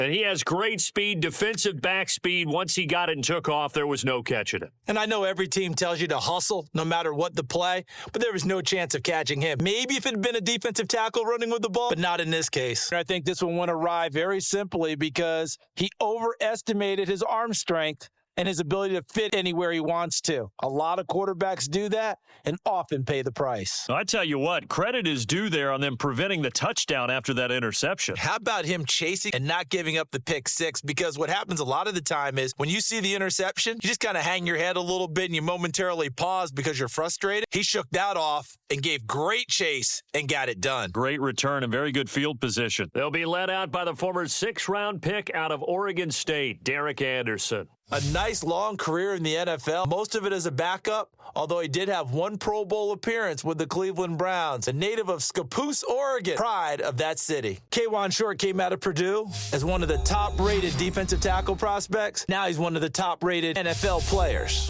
And he has great speed, defensive back speed. Once he got it and took off, there was no catching it. And I know every team tells you to hustle no matter what the play, but there was no chance of catching him. Maybe if it had been a defensive tackle running with the ball, but not in this case. I think this one went awry very simply because he overestimated his arm strength and his ability to fit anywhere he wants to. A lot of quarterbacks do that and often pay the price. I tell you what, credit is due there on them preventing the touchdown after that interception. How about him chasing and not giving up the pick six? Because what happens a lot of the time is when you see the interception, you just kind of hang your head a little bit and you momentarily pause because you're frustrated. He shook that off and gave great chase and got it done. Great return and very good field position. They'll be led out by the former 6th-round pick out of Oregon State, Derek Anderson. A nice long career in the NFL, most of it as a backup, although he did have one Pro Bowl appearance with the Cleveland Browns, a native of Scappoose, Oregon, pride of that city. K'Wan Short came out of Purdue as one of the top-rated defensive tackle prospects. Now he's one of the top-rated NFL players.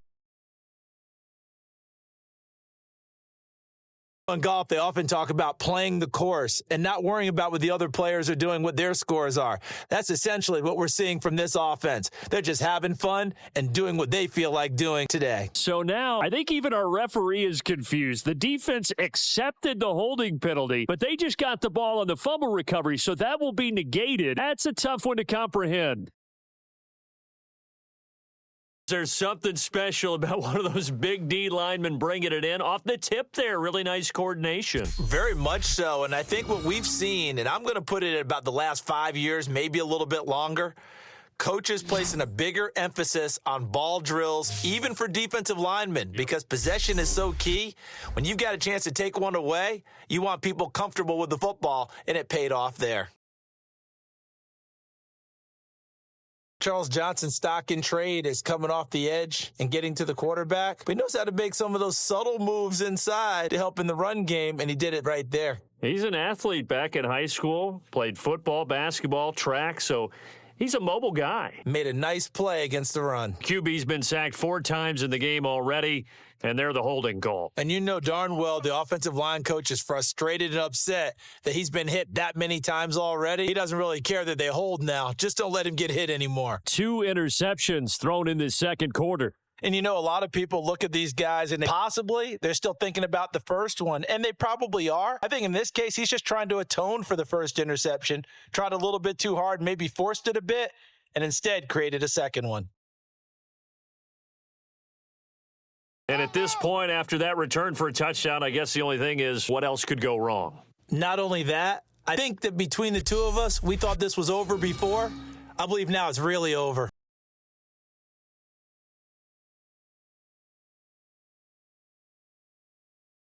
In golf, they often talk about playing the course and not worrying about what the other players are doing, what their scores are. That's essentially what we're seeing from this offense. They're just having fun and doing what they feel like doing today. So now, I think even our referee is confused. The defense accepted the holding penalty, but they just got the ball on the fumble recovery, so that will be negated. That's a tough one to comprehend. There's something special about one of those big D linemen bringing it in off the tip there. Really nice coordination. Very much so, and I think what we've seen, and I'm going to put it at about the last 5 years, maybe a little bit longer, coaches placing a bigger emphasis on ball drills, even for defensive linemen, because possession is so key. When you've got a chance to take one away, you want people comfortable with the football, and it paid off there. Charles Johnson's stock in trade is coming off the edge and getting to the quarterback. But he knows how to make some of those subtle moves inside to help in the run game, and he did it right there. He's an athlete back in high school, played football, basketball, track, so he's a mobile guy. Made a nice play against the run. QB's been sacked 4 times in the game already, and they're the holding call. And you know darn well the offensive line coach is frustrated and upset that he's been hit that many times already. He doesn't really care that they hold now. Just don't let him get hit anymore. 2 interceptions thrown in the second quarter. And you know, a lot of people look at these guys and they're still thinking about the first one, and they probably are. I think in this case, he's just trying to atone for the first interception, tried a little bit too hard, maybe forced it a bit, and instead created a second one. And at this point, after that return for a touchdown, I guess the only thing is what else could go wrong? Not only that, I think that between the two of us, we thought this was over before. I believe now it's really over.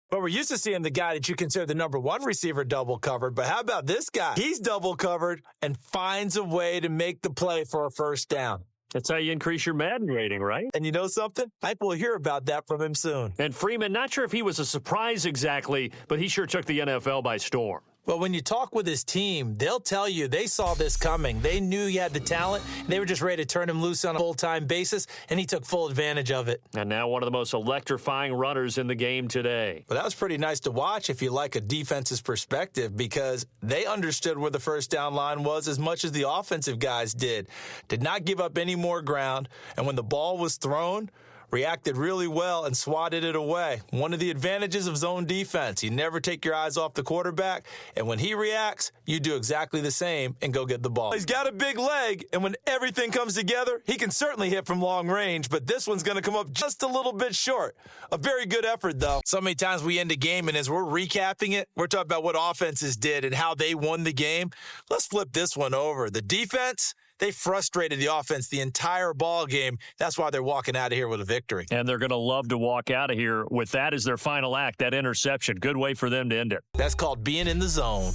But we're used to seeing the guy that you consider the number 1 receiver double covered. But how about this guy? He's double covered and finds a way to make the play for a first down. That's how you increase your Madden rating, right? And you know something? I think we'll hear about that from him soon. And Freeman, not sure if he was a surprise exactly, but he sure took the NFL by storm. Well, when you talk with his team, they'll tell you they saw this coming. They knew he had the talent. They were just ready to turn him loose on a full-time basis, and he took full advantage of it. And now one of the most electrifying runners in the game today. Well, that was pretty nice to watch if you like a defense's perspective, because they understood where the first down line was as much as the offensive guys did. Did not give up any more ground, and when the ball was thrown, reacted really well and swatted it away. One of the advantages of zone defense, you never take your eyes off the quarterback, and when he reacts, you do exactly the same and go get the ball. He's got a big leg, and when everything comes together, he can certainly hit from long range, but this one's going to come up just a little bit short. A very good effort, though. So many times we end a game, and as we're recapping it, we're talking about what offenses did and how they won the game. Let's flip this one over. The defense, they frustrated the offense the entire ball game. That's why they're walking out of here with a victory. And they're going to love to walk out of here with that as their final act, that interception. Good way for them to end it. That's called being in the zone.